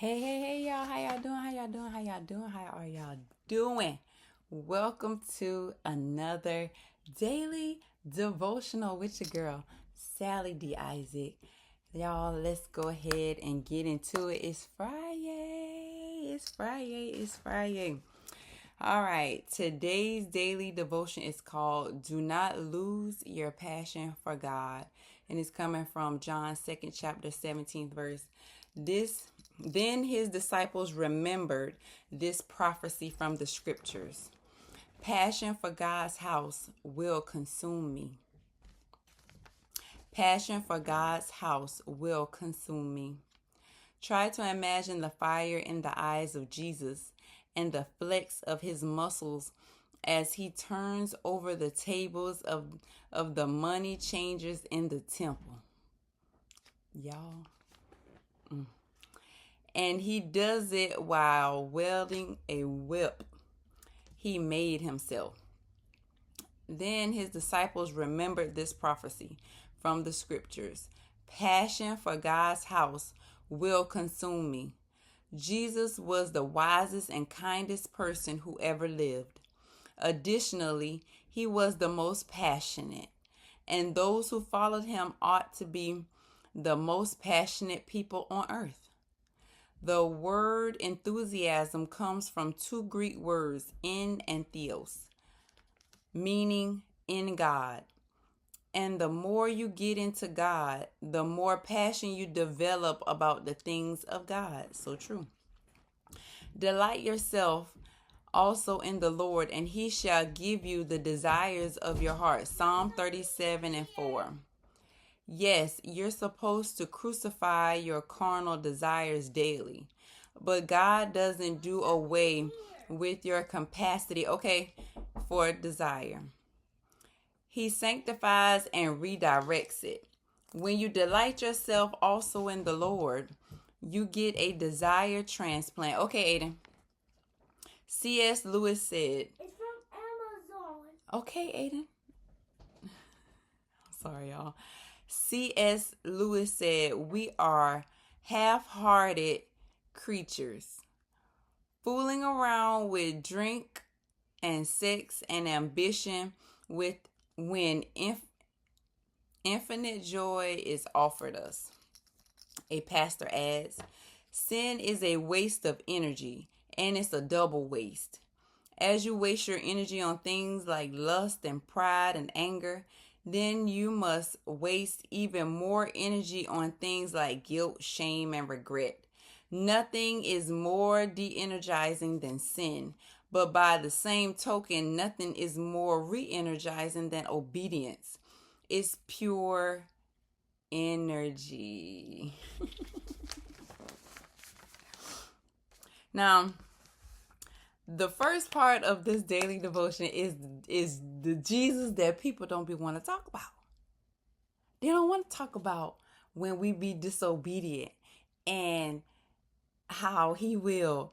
Hey, y'all. How y'all doing? How are y'all doing? Welcome to another daily devotional with your girl, Sallie D. Y'all, let's go ahead and get into it. It's Friday. All right. Today's daily devotion is called Do Not Lose Your Passion for God. And it's coming from John 2nd chapter 17th verse. Then his disciples remembered this prophecy from the scriptures. Passion for God's house will consume me. Passion for God's house will consume me. Try to imagine the fire in the eyes of Jesus and the flex of his muscles as he turns over the tables of the money changers in the temple. Y'all. And he does it while wielding a whip he made himself. Then his disciples remembered this prophecy from the scriptures. Passion for God's house will consume me. Jesus was the wisest and kindest person who ever lived. Additionally, he was the most passionate, and those who followed him ought to be the most passionate people on earth. The word enthusiasm comes from two Greek words, en and theos, meaning in God. And the more you get into God, the more passion you develop about the things of God. So true. Delight yourself also in the Lord, and he shall give you the desires of your heart. Psalm 37:4. Yes, you're supposed to crucify your carnal desires daily, but God doesn't do away with your capacity, for desire. He sanctifies and redirects it. When you delight yourself also in the Lord, you get a desire transplant. Okay, Aiden. C.S. Lewis said. It's from Amazon. Okay, Aiden. Sorry, y'all. C.S. Lewis said, we are half-hearted creatures, fooling around with drink and sex and ambition when infinite joy is offered us. A pastor adds, sin is a waste of energy, and it's a double waste. As you waste your energy on things like lust and pride and anger, then you must waste even more energy on things like guilt, shame, and regret. Nothing is more de-energizing than sin, but by the same token, nothing is more re-energizing than obedience. It's pure energy. Now, the first part of this daily devotion is the Jesus that people don't want to talk about. They don't want to talk about when we be disobedient and how he will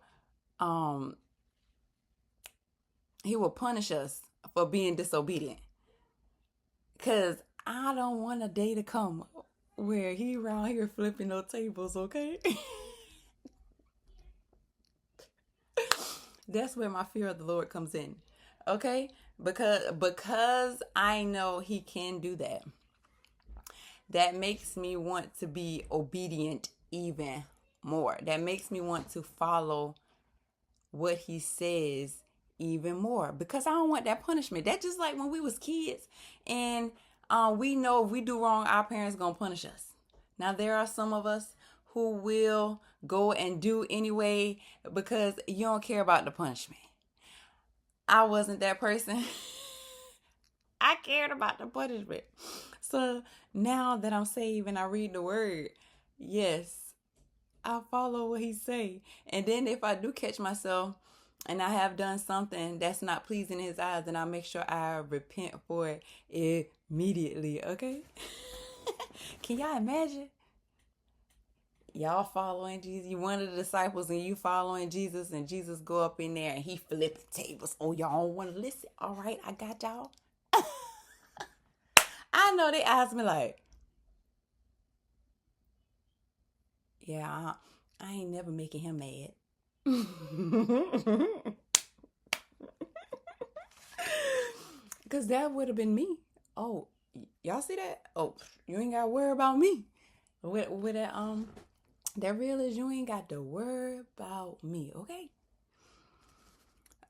punish us for being disobedient. Cause I don't want a day to come where he around here flipping those tables, okay? That's where my fear of the Lord comes in. Okay? Because I know he can do that. That makes me want to be obedient even more. That makes me want to follow what he says even more. Because I don't want that punishment. That's just like when we was kids and we know if we do wrong, our parents gonna punish us. Now there are some of us who will go and do anyway because you don't care about the punishment. I wasn't that person. I cared about the punishment. So now that I'm saved and I read the word, yes, I follow what he say. And then if I do catch myself and I have done something that's not pleasing in his eyes, then I make sure I repent for it immediately, okay? Can y'all imagine? Y'all following Jesus, you one of the disciples and you following Jesus, and Jesus go up in there and he flip the tables. Oh, y'all don't want to listen? All right, I got y'all. I know they asked me like, yeah, I ain't never making him mad. Because that would have been me. Oh, y'all see that? Oh, you ain't got to worry about me. With that real is you ain't got to worry about me, okay?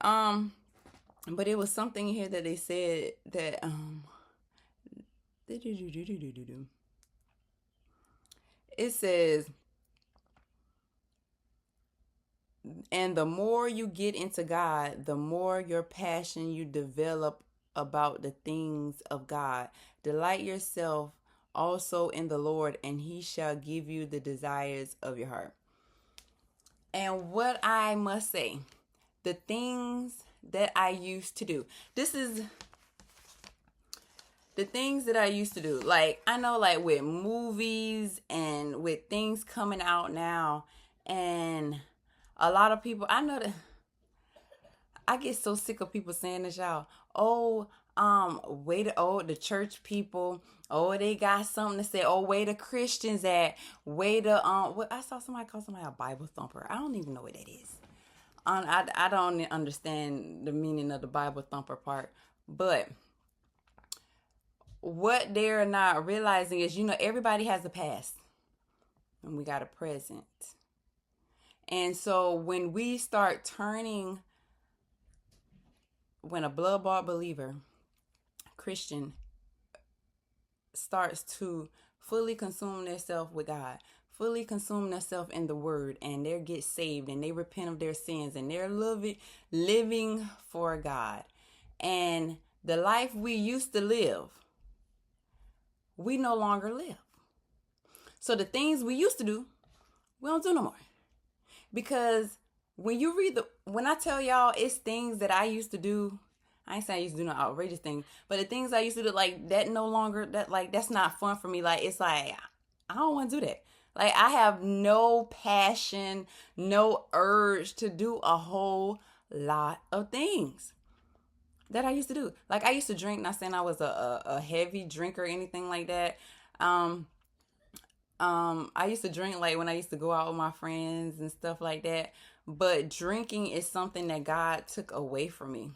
But it was something here that they said that it says, and the more you get into God, the more your passion you develop about the things of God. Delight yourself also in the Lord, and he shall give you the desires of your heart. And what I must say, the things that I used to do, this is the things that I used to do. Like, I know, like, with movies and with things coming out now, and a lot of people, I know that I get so sick of people saying this, y'all. Oh, the church people, oh, they got something to say. Oh, where the Christians at? Where the what? I saw somebody call somebody a Bible thumper. I don't even know what that is. I don't understand the meaning of the Bible thumper part, but what they're not realizing is, everybody has a past, and we got a present. And so when we start turning, when a blood-bought believer, Christian, starts to fully consume themselves with God, fully consume themselves in the word, and they get saved and they repent of their sins and they're living for God. And the life we used to live, we no longer live. So the things we used to do, we don't do no more. Because when I tell y'all it's things that I used to do, I ain't saying I used to do no outrageous thing, but the things I used to do, like, that no longer, that's not fun for me. Like, it's like, I don't want to do that. Like, I have no passion, no urge to do a whole lot of things that I used to do. Like, I used to drink, not saying I was a heavy drinker or anything like that. I used to drink, like, when I used to go out with my friends and stuff like that. But drinking is something that God took away from me.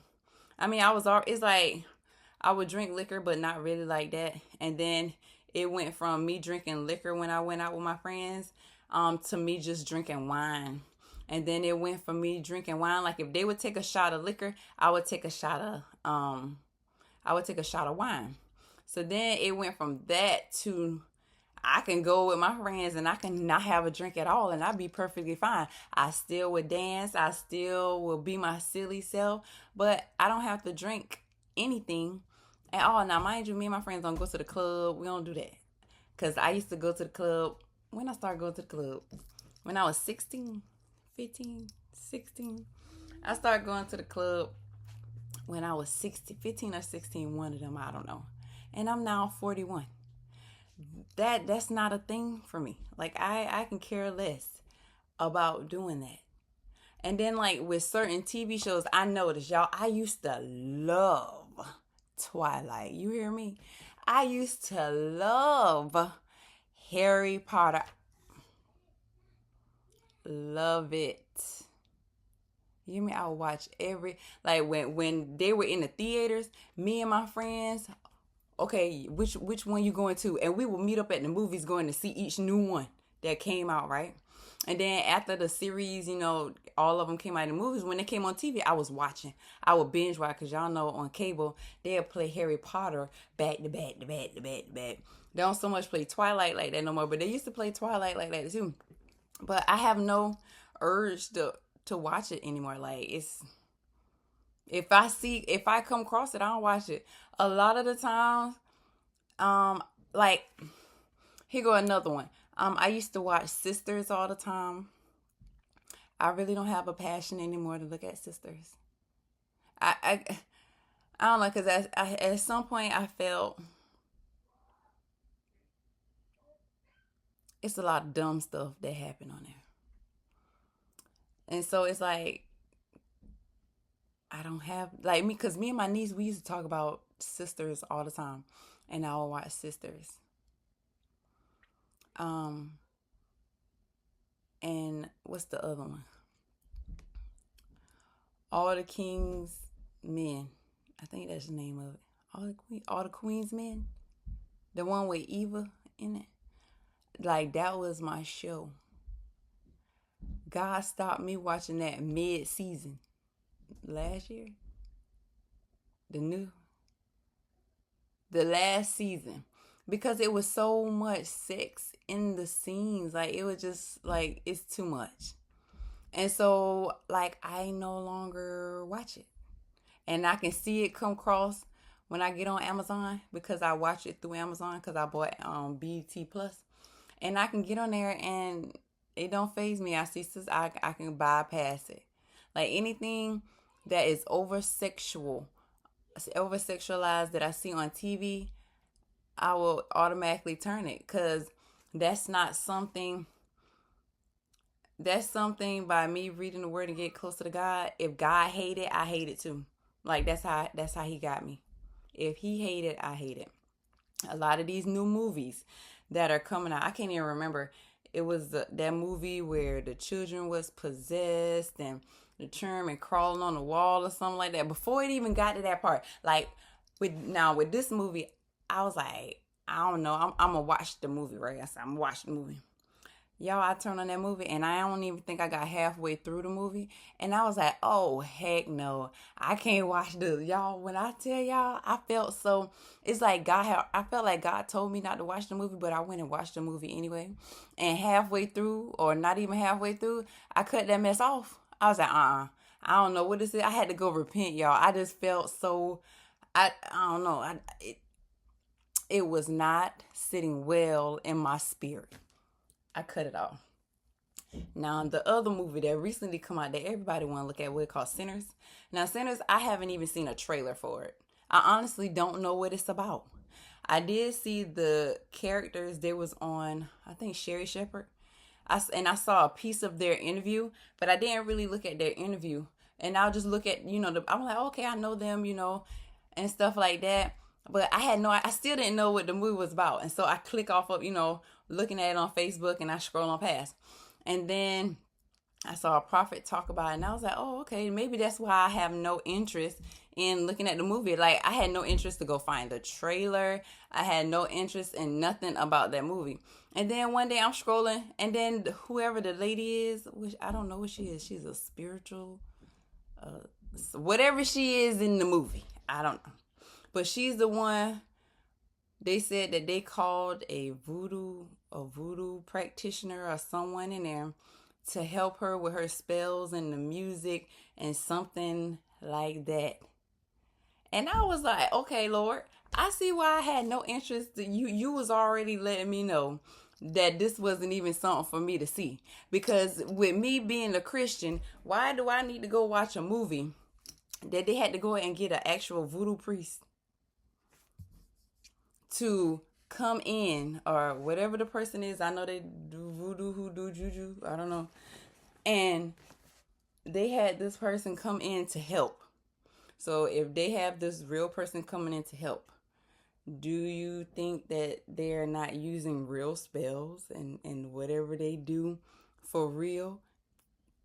I mean, it's like I would drink liquor, but not really like that. And then it went from me drinking liquor when I went out with my friends, to me just drinking wine. And then it went from me drinking wine. Like, if they would take a shot of liquor, I would take a shot of wine. So then it went from that to, I can go with my friends and I can not have a drink at all and I'd be perfectly fine. I still would dance. I still will be my silly self, but I don't have to drink anything at all. Now, mind you, me and my friends don't go to the club. We don't do that. Because I used to go to the club. When I started going to the club? When I was 16, 15, 16. I started going to the club when I was 16, 15 or 16, one of them, I don't know. And I'm now 41. That's not a thing for me. Like, I can care less about doing that. And then, like, with certain TV shows, I noticed, y'all, I used to love Twilight. You hear me? I used to love Harry Potter. Love it. You hear me? I would watch like, when they were in the theaters, me and my friends, okay, which one you going to? And we would meet up at the movies going to see each new one that came out, right? And then after the series, all of them came out in the movies. When they came on TV, I was watching. I would binge watch, because y'all know on cable, they'll play Harry Potter back to back to back to back to back. They don't so much play Twilight like that no more, but they used to play Twilight like that too. But I have no urge to watch it anymore. Like, if I come across it, I don't watch it. A lot of the times, like, here go another one. I used to watch Sisters all the time. I really don't have a passion anymore to look at Sisters. I don't know, because at some point I felt it's a lot of dumb stuff that happened on there. And so it's like, I don't have, like, me, because me and my niece, we used to talk about Sisters all the time. And I would watch Sisters. and what's the other one? All the King's Men. I think that's the name of it. All the Queen's Men. The one with Eva in it. Like, that was my show. God stopped me watching that mid-season last year. The last season. Because it was so much sex in the scenes. Like, it was just, like, it's too much. And so, like, I no longer watch it. And I can see it come across when I get on Amazon, because I watch it through Amazon, because I bought BT Plus. And I can get on there and it don't faze me. I see, I can bypass it. Like, anything that is over-sexualized that I see on TV, I will automatically turn it, because that's something by me reading the word and get closer to God. If God hated it, I hate it too. Like, that's how he got me. If he hated, I hate it. A lot of these new movies that are coming out, I can't even remember. It was that movie where the children was possessed and the children crawling on the wall or something like that. Before it even got to that part, like with this movie, I was like, I don't know. I'm gonna watch the movie, right? I said, I'm gonna watch the movie. Y'all, I turned on that movie and I don't even think I got halfway through the movie. And I was like, oh, heck no. I can't watch this. Y'all, when I tell y'all, I felt so, it's like I felt like God told me not to watch the movie, but I went and watched the movie anyway. And halfway through, or not even halfway through, I cut that mess off. I was like, I don't know what this is. I had to go repent, y'all. I just felt so, I don't know. It was not sitting well in my spirit. I cut it off. Now, the other movie that recently come out that everybody want to look at, what it called Sinners. Now, Sinners, I haven't even seen a trailer for it. I honestly don't know what it's about. I did see the characters. They was on, I think, Sherry Shepherd. I saw a piece of their interview, but I didn't really look at their interview. And I'll just look at, I'm like, okay, I know them, and stuff like that. But I still didn't know what the movie was about. And so I click off of, looking at it on Facebook, and I scroll on past. And then I saw a prophet talk about it, and I was like, oh, okay, maybe that's why I have no interest in looking at the movie. Like, I had no interest to go find the trailer. I had no interest in nothing about that movie. And then one day I'm scrolling, and then whoever the lady is, which I don't know what she is. She's a spiritual, whatever she is in the movie. I don't know. But she's the one, they said that they called a voodoo practitioner or someone in there to help her with her spells and the music and something like that. And I was like, okay, Lord, I see why I had no interest. You was already letting me know that this wasn't even something for me to see. Because with me being a Christian, why do I need to go watch a movie that they had to go and get an actual voodoo priest to come in, or whatever the person is? I know they do voodoo, hoodoo, juju, I don't know. And they had this person come in to help. So if they have this real person coming in to help, do you think that they're not using real spells and whatever they do for real,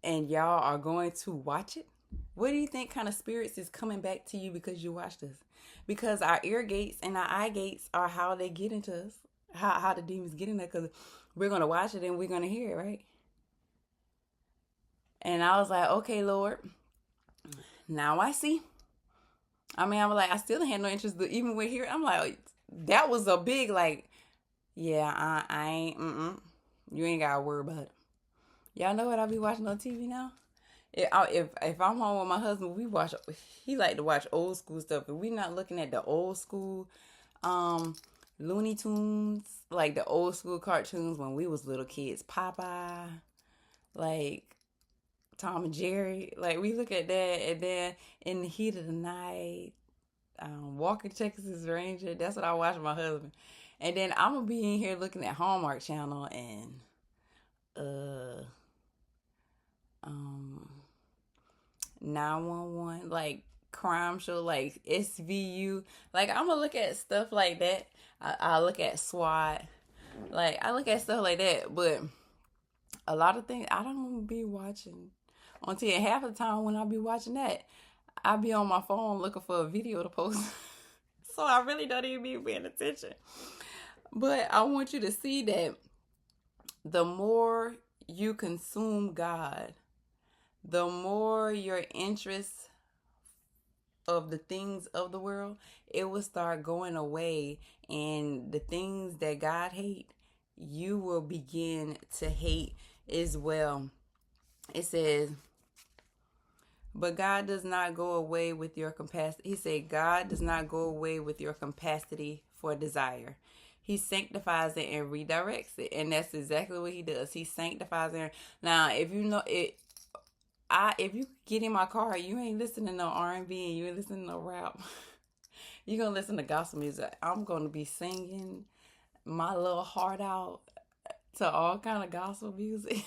and y'all are going to watch it? What do you think kind of spirits is coming back to you because you watch this? Because our ear gates and our eye gates are how they get into us. How the demons get in there, because we're going to watch it and we're going to hear it, right? And I was like, okay, Lord, now I see. I mean, I was like, I still had no interest, but even with here, I'm like, that was a big, like, yeah, I ain't, you ain't got to worry about it. Y'all know what I be watching on TV now? If I'm home with my husband, he like to watch old school stuff. If we not looking at the old school Looney Tunes, like the old school cartoons when we was little kids, Popeye, like Tom and Jerry, like we look at that, and then In the Heat of the Night, Walker Texas Ranger, that's what I watch with my husband. And then I'm gonna be in here looking at Hallmark Channel and 911, like crime show, like SVU. Like, I'm gonna look at stuff like that. I look at SWAT. Like, I look at stuff like that. But A lot of things I don't be watching on TV. And half the time when I be watching that, I be on my phone looking for a video to post. So I really don't even be paying attention. But I want you to see that the more you consume God, the more your interest of the things of the world, it will start going away, and the things that God hate, you will begin to hate as well. It says, but God does not go away with your capacity. He said, God does not go away with your capacity for desire. He sanctifies it and redirects it. And that's exactly what he does. He sanctifies it. Now, if you know it, if you get in my car, you ain't listening to no R&B and you ain't listening to no rap. You're going to listen to gospel music. I'm going to be singing my little heart out to all kind of gospel music.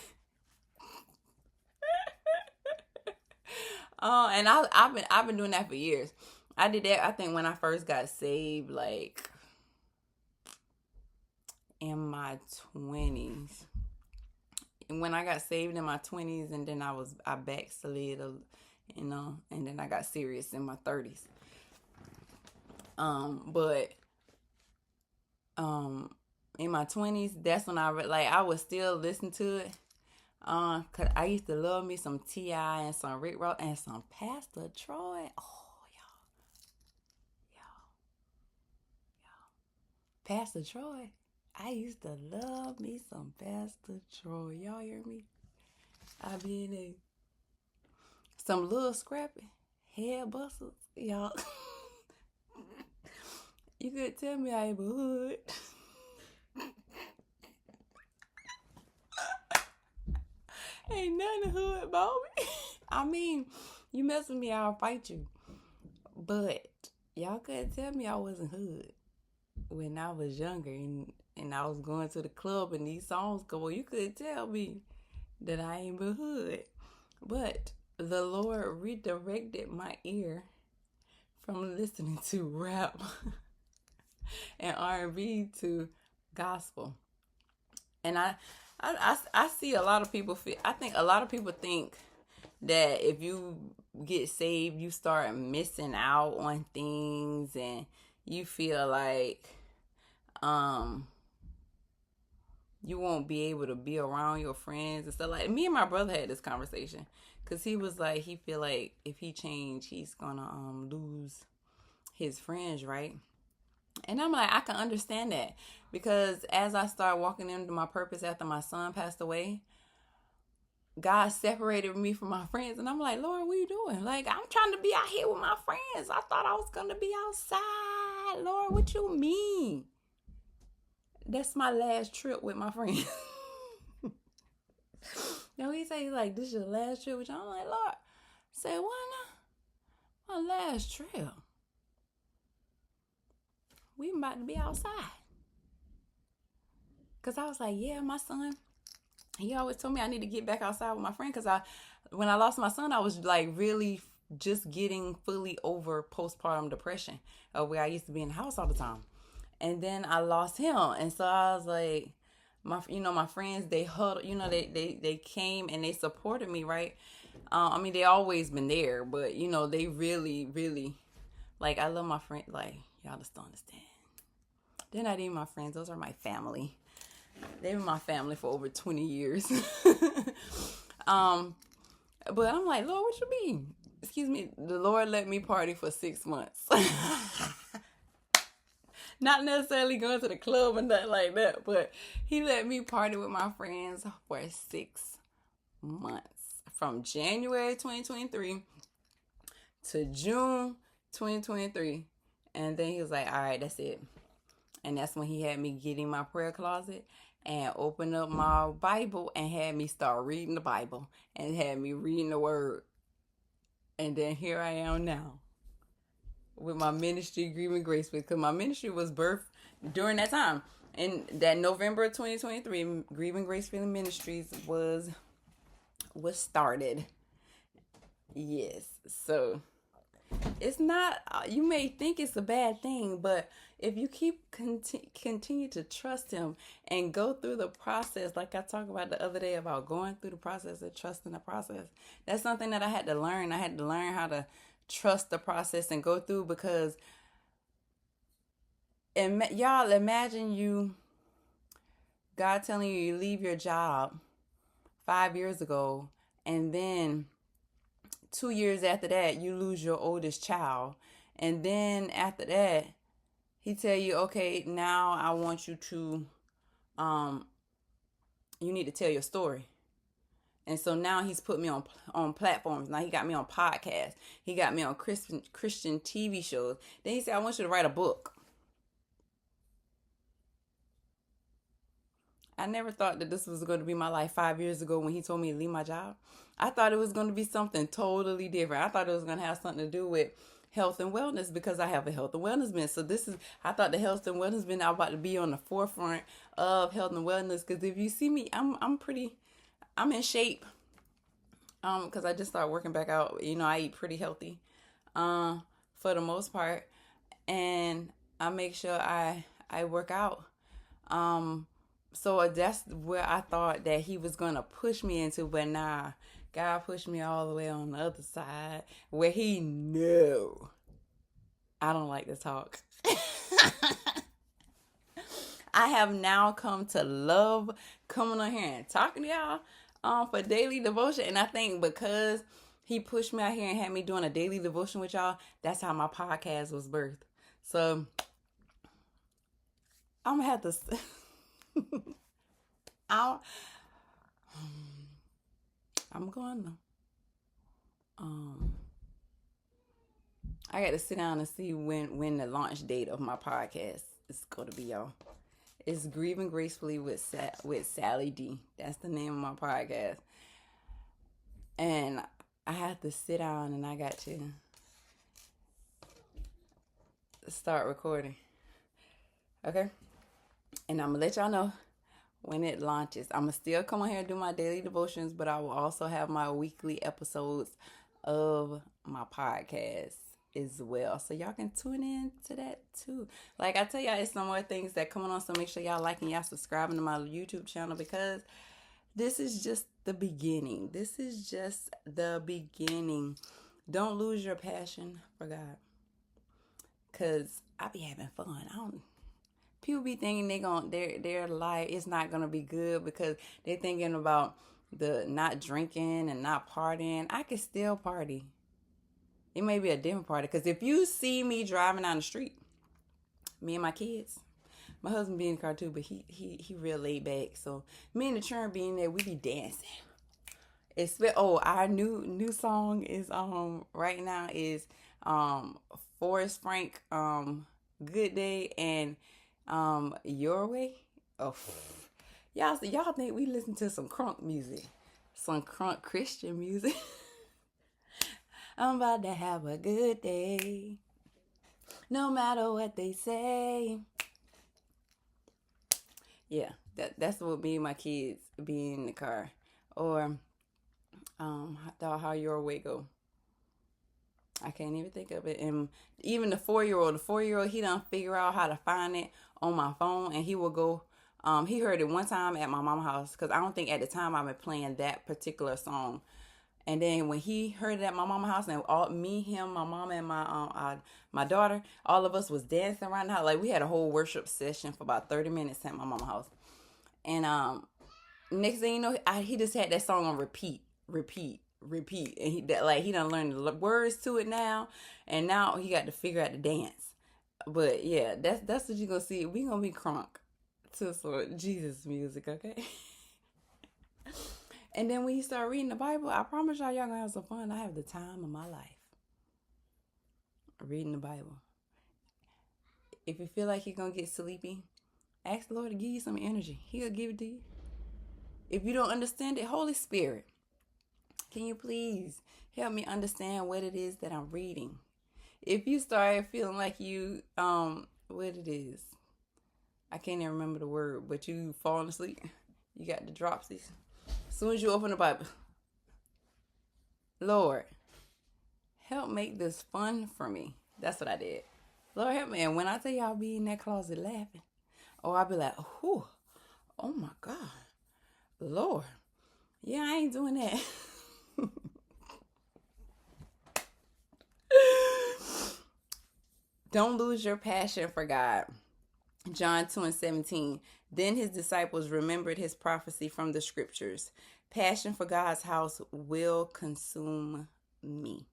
And I've been doing that for years. I did that, I think, when I first got saved, like in my 20s. And when I got saved in my 20s, and then I backslid, and then I got serious in my 30s. But in my 20s, that's when I would still listen to it. Cause I used to love me some T.I. and some Rick Ross and some Pastor Troy. Oh, y'all. Pastor Troy. I used to love me some Pastor Troy. Y'all hear me? I be in there. Some little scrappy head busters, y'all. You could tell me I ain't a hood. Ain't nothing hood about me. I mean, you mess with me, I'll fight you. But y'all couldn't tell me I wasn't hood when I was younger and I was going to the club and these songs go. Well, you couldn't tell me that I ain't a hood. But the Lord redirected my ear from listening to rap and R&B to gospel. And I see a lot of people I think a lot of people think that if you get saved, you start missing out on things, and you feel like you won't be able to be around your friends and stuff. Like, me and my brother had this conversation, because he was like, he feel like if he change, he's gonna lose his friends, right? And I'm like, I can understand that, because as I started walking into my purpose after my son passed away, God separated me from my friends. And I'm like, Lord, what are you doing? Like, I'm trying to be out here with my friends. I thought I was going to be outside. Lord, what you mean? That's my last trip with my friends. He say, like, this is your last trip with you. I'm like, Lord, say, why not? My last trip. We about to be outside. Because I was like, yeah, my son, he always told me I need to get back outside with my friend. Because when I lost my son, I was like really just getting fully over postpartum depression, where I used to be in the house all the time. And then I lost him. And so I was like, my friends, they huddled, they came and they supported me, right? I mean, they always been there, but, they really, really, like, I love my friends. Like, y'all just don't understand. They're not even my friends. Those are my family. They've been my family for over 20 years. But I'm like, Lord, what you mean? Excuse me. The Lord let me party for 6 months. Not necessarily going to the club and nothing like that, but he let me party with my friends for 6 months. From January 2023 to June 2023. And then he was like, all right, that's it. And that's when he had me get in my prayer closet and open up my Bible and had me start reading the Bible and had me reading the Word. And then here I am now with my ministry, Grieving Gracefully, because my ministry was birthed during that time. In that November 2023, Grieving Gracefully Ministries was started. Yes. So It's not, you may think it's a bad thing, but if you continue to trust him and go through the process, like I talked about the other day about going through the process and trusting the process, that's something that I had to learn. I had to learn how to trust the process and go through, because y'all imagine God telling you leave your job 5 years ago, and then 2 years after that you lose your oldest child, and then after that he tell you, okay, now I want you to you need to tell your story. And so now he's put me on platforms. Now he got me on podcasts. He got me on Christian TV shows. Then he said, I want you to write a book. I never thought that this was going to be my life 5 years ago when he told me to leave my job. I thought it was going to be something totally different. I thought it was going to have something to do with health and wellness, because I have a health and wellness business. So I thought the health and wellness business, I was about to be on the forefront of health and wellness. Because if you see me, I'm in shape. Because I just started working back out. I eat pretty healthy, for the most part, and I make sure I work out. So that's where I thought that he was going to push me into, but nah, God pushed me all the way on the other side where he knew I don't like to talk. I have now come to love coming on here and talking to y'all for daily devotion. And I think because he pushed me out here and had me doing a daily devotion with y'all, that's how my podcast was birthed. So I'm going to have to... I'm going to I got to sit down and see when the launch date of my podcast is going to be, y'all. It's Grieving Gracefully with Sallie D. That's the name of my podcast. And I have to sit down and I got to start recording. Okay? And I'm going to let y'all know when it launches. I'm going to still come on here and do my daily devotions, but I will also have my weekly episodes of my podcast as well. So y'all can tune in to that too. Like I tell y'all, it's some more things that coming on, so make sure y'all liking, y'all subscribing to my YouTube channel, because this is just the beginning. This is just the beginning. Don't lose your passion for God, because I be having fun. People be thinking their life is not gonna be good because they're thinking about the not drinking and not partying. I can still party. It may be a different party, because if you see me driving down the street, me and my kids, my husband be in the car too, but he real laid back. So me and the children being there, we be dancing. Our new song is right now is Forrest Frank Good Day and Your Way. Oh, y'all think we listen to some crunk music, some crunk Christian music? I'm about to have a good day, no matter what they say. Yeah, that's what me and my kids be in the car. Or how Your Way go. I can't even think of it. And even the 4-year-old, he done figure out how to find it on my phone, and he will go. He heard it one time at my mama's house, because I don't think at the time I've been playing that particular song. And then when he heard it at my mama's house, and me, him, my mama, and my daughter, all of us was dancing around the house. Like, we had a whole worship session for about 30 minutes at my mama's house. And next thing you know, he just had that song on repeat. And he done learned the words to it now, and now he got to figure out the dance. But yeah, that's what you're gonna see. We gonna be crunk to some Jesus music, okay? And then when you start reading the Bible, I promise y'all gonna have some fun. I have the time of my life reading the Bible. If you feel like you're gonna get sleepy, ask the Lord to give you some energy. He'll give it to you. If you don't understand it, Holy Spirit, can you please help me understand what it is that I'm reading? If you start feeling like you, what it is, I can't even remember the word, but you falling asleep, you got the dropsies. As soon as you open the Bible, Lord, help make this fun for me. That's what I did. Lord, help me. And when I tell you I'll be in that closet laughing, or I'll be like, oh my God, Lord. Yeah, I ain't doing that. Don't lose your passion for God. John 2:17. Then his disciples remembered his prophecy from the scriptures. Passion for God's house will consume me.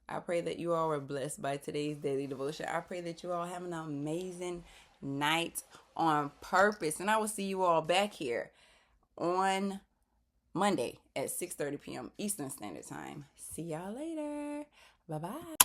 I pray that you all were blessed by today's daily devotion. I pray that you all have an amazing night on purpose. And I will see you all back here on Monday at 6:30 p.m. Eastern Standard Time. See y'all later. Bye-bye.